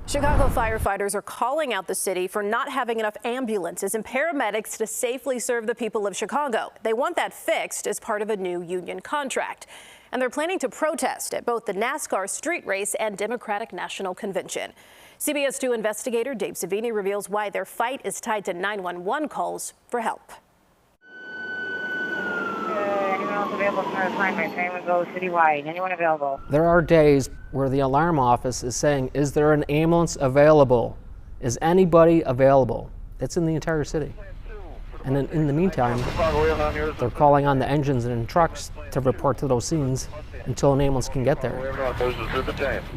Chicago firefighters are calling out the city for not having enough ambulances and paramedics to safely serve the people of Chicago. They want that fixed as part of a new union contract. And they're planning to protest at both the NASCAR street race and Democratic National Convention. CBS 2 investigator Dave Savini reveals why their fight is tied to 911 calls for help. Anyone else available for assignment? Anyone go citywide? Anyone available? There are days where the alarm office is saying, is there an ambulance available? Is anybody available? It's in the entire city. And in the meantime, they're calling on the engines and trucks to report to those scenes until an ambulance can get there.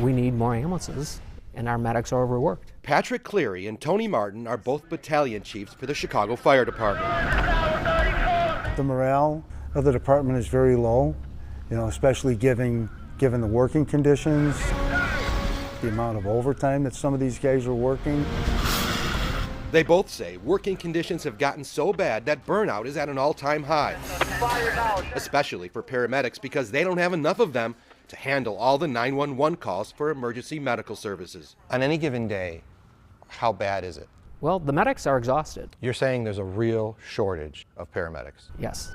We need more ambulances, and our medics are overworked. Patrick Cleary and Tony Martin are both battalion chiefs for the Chicago Fire Department. The morale of the department is very low, especially given the working conditions, the amount of overtime that some of these guys are working. They both say working conditions have gotten so bad that burnout is at an all-time high, especially for paramedics because they don't have enough of them to handle all the 911 calls for emergency medical services. On any given day, how bad is it? Well, the medics are exhausted. You're saying there's a real shortage of paramedics? Yes.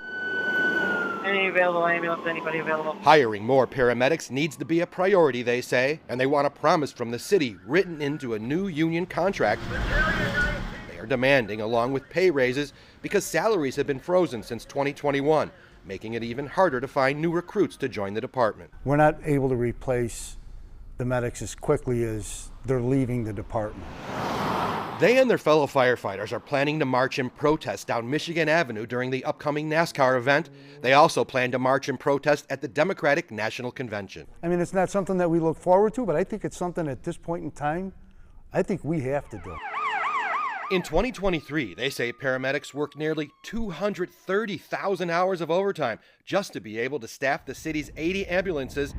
Any available ambulance? Anybody available? Hiring more paramedics needs to be a priority, they say, and they want a promise from the city written into a new union contract they are demanding, along with pay raises, because salaries have been frozen since 2021, making it even harder to find new recruits to join the department. We're not able to replace the medics as quickly as they're leaving the department. They and their fellow firefighters are planning to march in protest down Michigan Avenue during the upcoming NASCAR event. They also plan to march in protest at the Democratic National Convention. I mean, it's not something that we look forward to, but I think it's something at this point in time, I think we have to do. In 2023, they say paramedics worked nearly 230,000 hours of overtime just to be able to staff the city's 80 ambulances,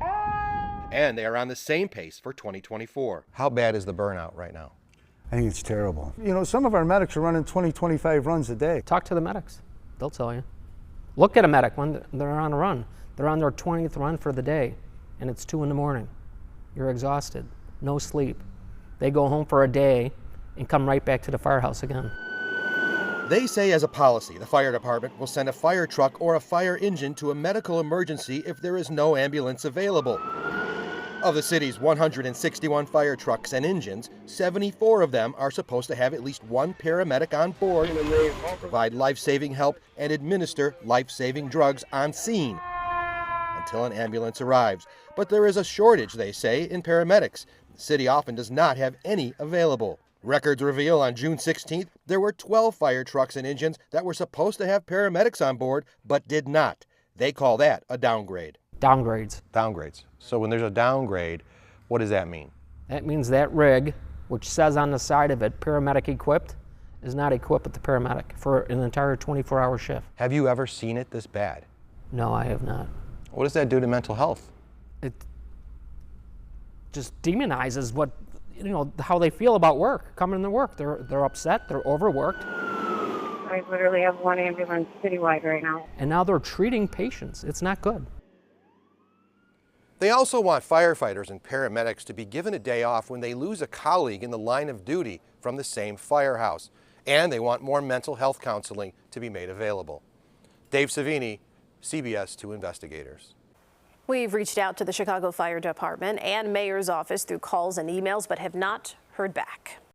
and they are on the same pace for 2024. How bad is the burnout right now? I think it's terrible. Some of our medics are running 20, 25 runs a day. Talk to the medics. They'll tell you. Look at a medic when they're on a run. They're on their 20th run for the day, and it's 2 in the morning. You're exhausted, no sleep. They go home for a day and come right back to the firehouse again. They say as a policy, the fire department will send a fire truck or a fire engine to a medical emergency if there is no ambulance available. Of the city's 161 fire trucks and engines, 74 of them are supposed to have at least one paramedic on board, provide life-saving help, and administer life-saving drugs on scene until an ambulance arrives. But there is a shortage, they say, in paramedics. The city often does not have any available. Records reveal on June 16th, there were 12 fire trucks and engines that were supposed to have paramedics on board, but did not. They call that a downgrade. Downgrades. Downgrades. So when there's a downgrade, what does that mean? That means that rig, which says on the side of it, paramedic equipped, is not equipped with the paramedic for an entire 24-hour shift. Have you ever seen it this bad? No, I have not. What does that do to mental health? It just demonizes how they feel about work, coming to work. They're upset, they're overworked. I literally have one ambulance citywide right now. And now they're treating patients. It's not good. They also want firefighters and paramedics to be given a day off when they lose a colleague in the line of duty from the same firehouse. And they want more mental health counseling to be made available. Dave Savini, CBS 2 Investigators. We've reached out to the Chicago Fire Department and Mayor's office through calls and emails, but have not heard back.